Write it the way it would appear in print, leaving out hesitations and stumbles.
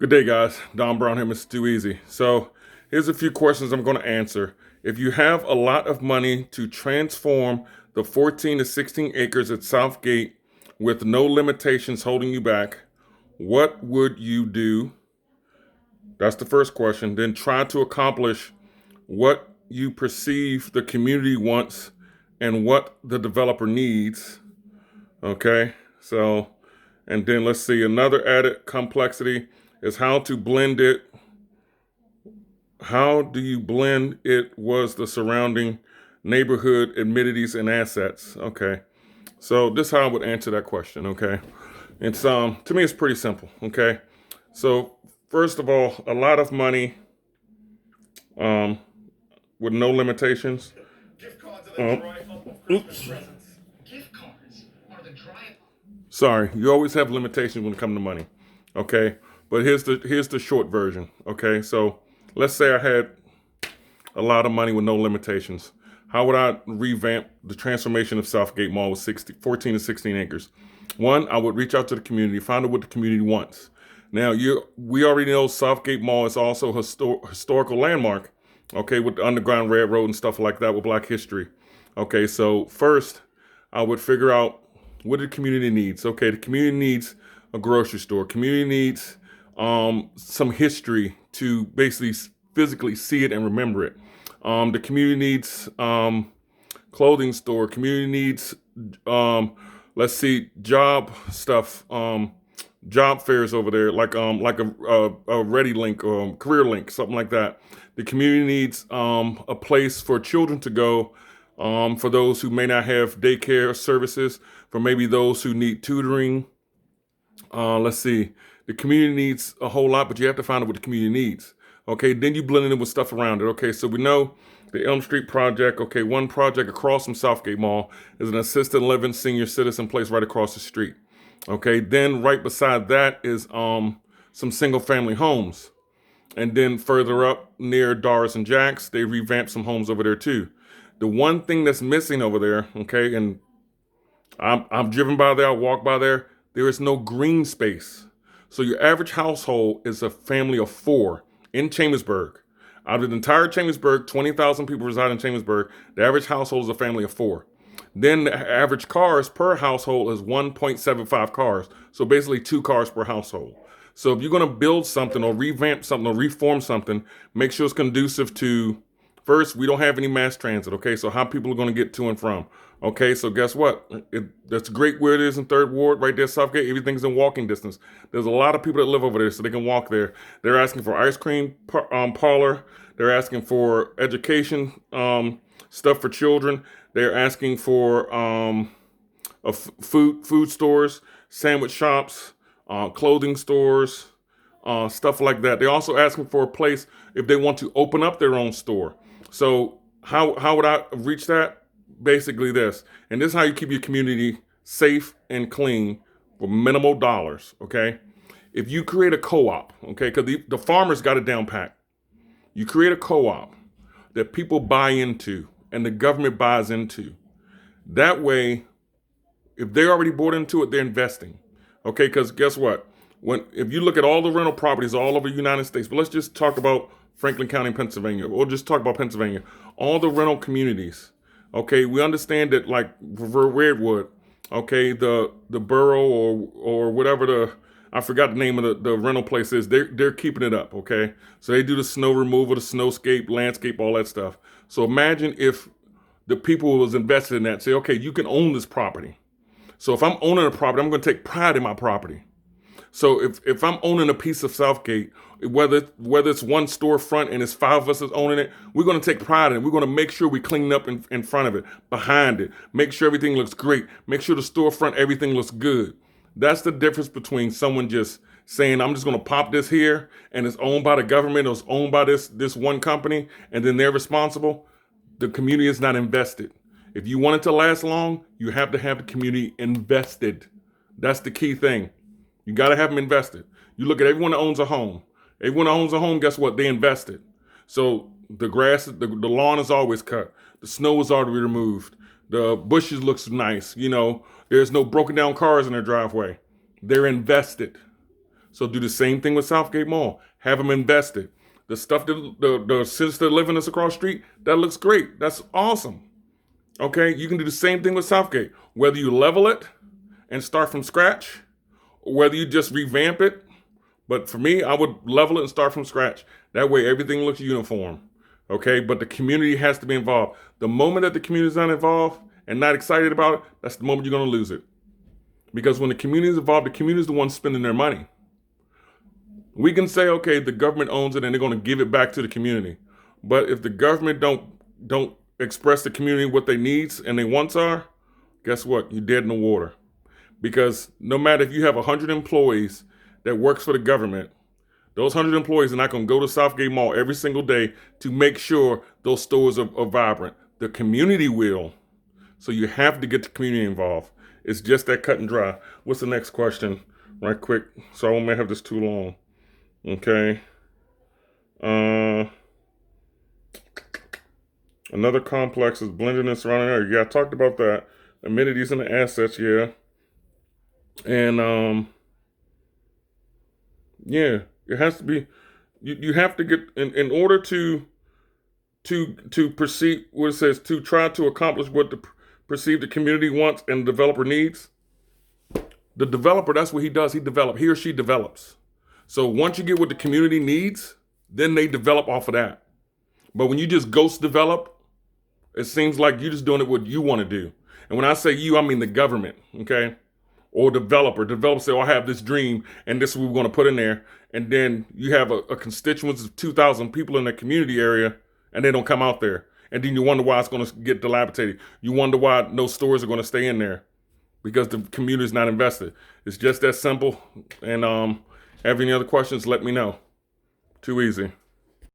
Good day, guys. Don Brown here, Mr. Too Easy. So, here's a few questions I'm going to answer. If you have a lot of money to transform the 14 to 16 acres at Southgate with no limitations holding you back, what would you do? That's the first question. Then try to accomplish what you perceive the community wants and what the developer needs. Okay, so, and then let's see, another added complexity is how to blend it. How do you blend it was the surrounding neighborhood amenities and assets? Okay, so this is how I would answer that question. Okay, it's to me it's pretty simple. Okay, so first of all, a lot of money um with no limitations. Gift cards are the Um, dry hump of Christmas oops. presents. Gift cards are the dry. Sorry, you always have limitations when it comes to money. Okay, but here's the short version. Okay, so let's say I had a lot of money with no limitations. How would I revamp the transformation of Southgate Mall with 14 to 16 acres? One, I would reach out to the community, find out what the community wants. Now, we already know Southgate Mall is also a historical landmark, okay, with the Underground Railroad and stuff like that with Black history. Okay, so first, I would figure out what the community needs. Okay, the community needs a grocery store. Community needs some history to basically physically see it and remember it. The community needs clothing store. Community needs let's see, job stuff. Job fairs over there, like a Ready Link or Career Link, something like that. The community needs a place for children to go. For those who may not have daycare services, for maybe those who need tutoring. Let's see. The community needs a whole lot, but you have to find out what the community needs. Okay, then you blend it in with stuff around it. Okay, so we know the Elm Street project. Okay, one project across from Southgate Mall is an assisted living senior citizen place right across the street. Okay, then right beside that is some single family homes. And then further up near Doris and Jack's, they revamped some homes over there too. The one thing that's missing over there, okay, and I'm driven by there, I walk by there. There is no green space. So your average household is a family of four in Chambersburg. Out of the entire Chambersburg, 20,000 people reside in Chambersburg. The average household is a family of four. Then the average cars per household is 1.75 cars. So basically 2 cars per household. So if you're going to build something or revamp something or reform something, make sure it's conducive to, first, we don't have any mass transit. Okay, so how people are going to get to and from. Okay, so guess what? That's great where it is in Third Ward, right there, Southgate. Everything's in walking distance. There's a lot of people that live over there, so they can walk there. They're asking for ice cream parlor. They're asking for education stuff for children. They're asking for food stores, sandwich shops, clothing stores, stuff like that. They're also asking for a place if they want to open up their own store. So how would I reach that? Basically this, and this is how you keep your community safe and clean for minimal dollars. Okay, if you create a co-op, okay, because the farmers got it down pat. You create a co-op that people buy into and the government buys into. That way, if they already bought into it, they're investing. Okay, because guess what? If you look at all the rental properties all over the United States, but let's just talk about Franklin County, Pennsylvania, or just talk about Pennsylvania. All the rental communities. Okay, we understand that like for Redwood, okay, the borough or whatever I forgot the name of the rental place is. They're keeping it up. Okay, so they do the snow removal, the snowscape, landscape, all that stuff. So imagine if the people who was invested in that say, okay, you can own this property. So if I'm owning a property, I'm going to take pride in my property. So if I'm owning a piece of Southgate, whether it's one storefront and it's five of us that's owning it, we're going to take pride in it. We're going to make sure we clean up in front of it, behind it, make sure everything looks great, make sure the storefront, everything looks good. That's the difference between someone just saying, I'm just going to pop this here and it's owned by the government or it's owned by this one company and then they're responsible. The community is not invested. If you want it to last long, you have to have the community invested. That's the key thing. You got to have them invested. You look at everyone that owns a home. Everyone that owns a home, guess what? They invested. So the grass, the lawn is always cut. The snow is already removed. The bushes looks nice. There's no broken down cars in their driveway. They're invested. So do the same thing with Southgate Mall. Have them invested. The stuff that the sister living us across the street, that looks great. That's awesome. Okay, you can do the same thing with Southgate. Whether you level it and start from scratch, or whether you just revamp it. But for me, I would level it and start from scratch. That way everything looks uniform. Okay, but the community has to be involved. The moment that the community is not involved and not excited about it, that's the moment you're going to lose it. Because when the community is involved, the community is the one spending their money. We can say, okay, the government owns it and they're going to give it back to the community. But if the government don't express the community what their needs and their wants are, guess what? You're dead in the water. Because no matter if you have 100 employees that works for the government, those 100 employees are not going to go to Southgate Mall every single day to make sure those stores are vibrant. The community will. So you have to get the community involved. It's just that cut and dry. What's the next question? Right quick, so I won't have this too long. Okay. Another complex is blended in surrounding area. Yeah, I talked about that. Amenities and the assets, yeah. And yeah, it has to be. You have to get in order to proceed. What it says, to try to accomplish what the perceived the community wants and the developer needs. The developer, that's what he does. He or she develops. So once you get what the community needs, then they develop off of that. But when you just ghost develop, it seems like you're just doing it what you want to do. And when I say you, I mean the government, okay? Or developer. Developer say, oh, I have this dream and this is what we're going to put in there. And then you have a constituency of 2,000 people in the community area and they don't come out there. And then you wonder why it's going to get dilapidated. You wonder why no stores are going to stay in there because the community is not invested. It's just that simple. And have any other questions, let me know. Too easy.